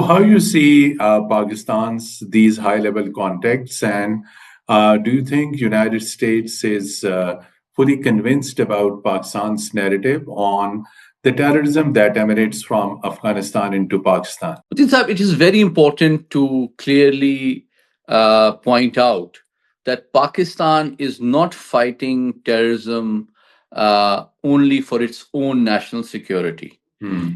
how you see Pakistan's these high-level contacts, and do you think United States is fully convinced about Pakistan's narrative on the terrorism that emanates from Afghanistan into Pakistan? It is very important to clearly point out that Pakistan is not fighting terrorism only for its own national security.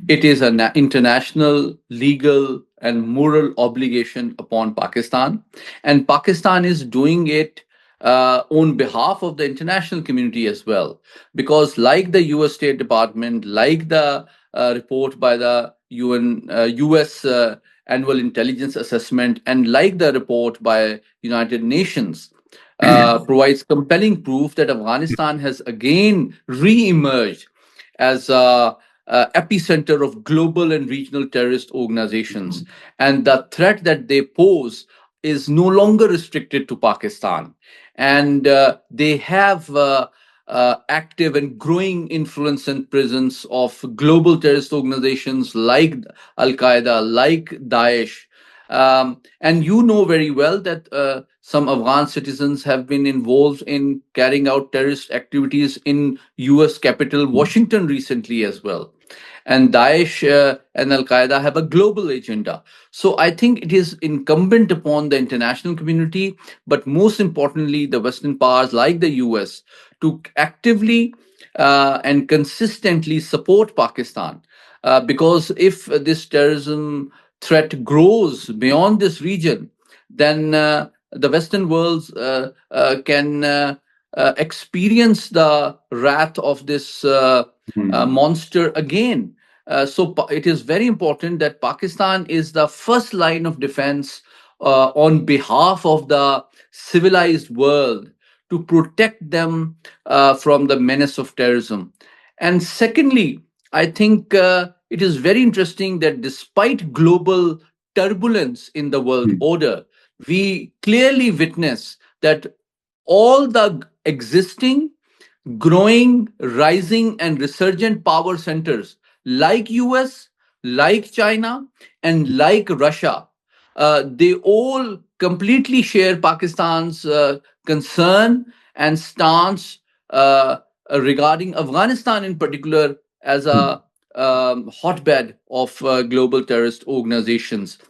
It is an international, legal, and moral obligation upon Pakistan. And Pakistan is doing it on behalf of the international community as well. Because, like the US State Department, like the report by the US Annual Intelligence Assessment, and like the report by United Nations, provides compelling proof that Afghanistan has again re-emerged as a epicenter of global and regional terrorist organizations. And the threat that they pose is no longer restricted to Pakistan. And they have active and growing influence and presence of global terrorist organizations like Al Qaeda, like Daesh. And you know very well that some Afghan citizens have been involved in carrying out terrorist activities in US capital Washington recently as well. And Daesh and Al Qaeda have a global agenda. So I think it is incumbent upon the international community, but most importantly, the Western powers like the US, to actively and consistently support Pakistan. Because if this terrorism threat grows beyond this region, then the Western world can experience the wrath of this monster again. It is very important that Pakistan is the first line of defense on behalf of the civilized world to protect them from the menace of terrorism. And secondly, I think it is very interesting that despite global turbulence in the world order, we clearly witness that all the existing, growing, rising, and resurgent power centers like US, like China, and like Russia, they all completely share Pakistan's concern and stance regarding Afghanistan in particular as a hotbed of global terrorist organizations.